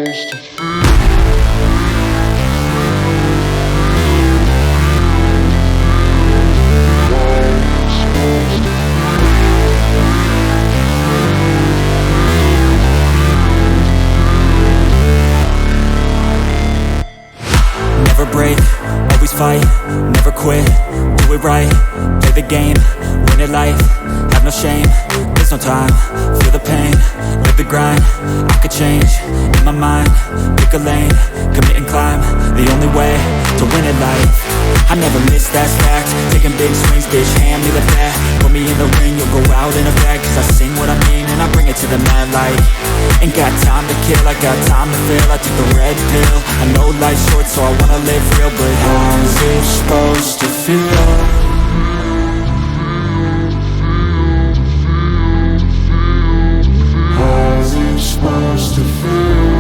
Never break, always fight, never quit, do it right, play the game, win it life, have no shame, there's no time, feel the pain, live the grind, I could change, in my mind, pick a lane, commit and climb, the only way to win it life. I never miss, that's fact, taking big swings, bitch, hand me the bat, put me in the ring, you'll go out in a bag, cause I sing what I mean and I bring it to the mad light. Ain't got time to kill, I got time to feel, I took the red pill, I know life's short so I wanna live real, but how's it supposed to feel? How's it supposed to feel?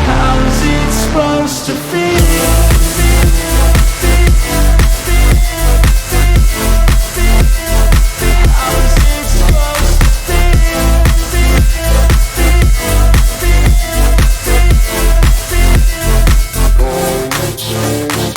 How's it supposed to feel?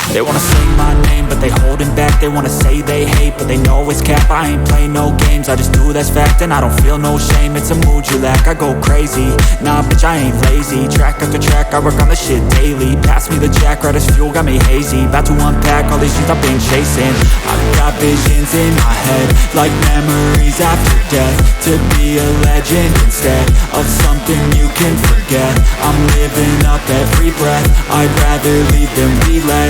They wanna say my name, but they holding back. They wanna say they hate, but they know it's cap. I ain't play no games, I just do that's fact. And I don't feel no shame, it's a mood you lack. I go crazy, nah bitch I ain't lazy. Track after track, I work on the shit daily. Pass me the jack, right as fuel, got me hazy. About to unpack all these things I've been chasing. I've got visions in my head, like memories after death. To be a legend instead of something you can forget. I'm living up every breath, I'd rather lead than be led.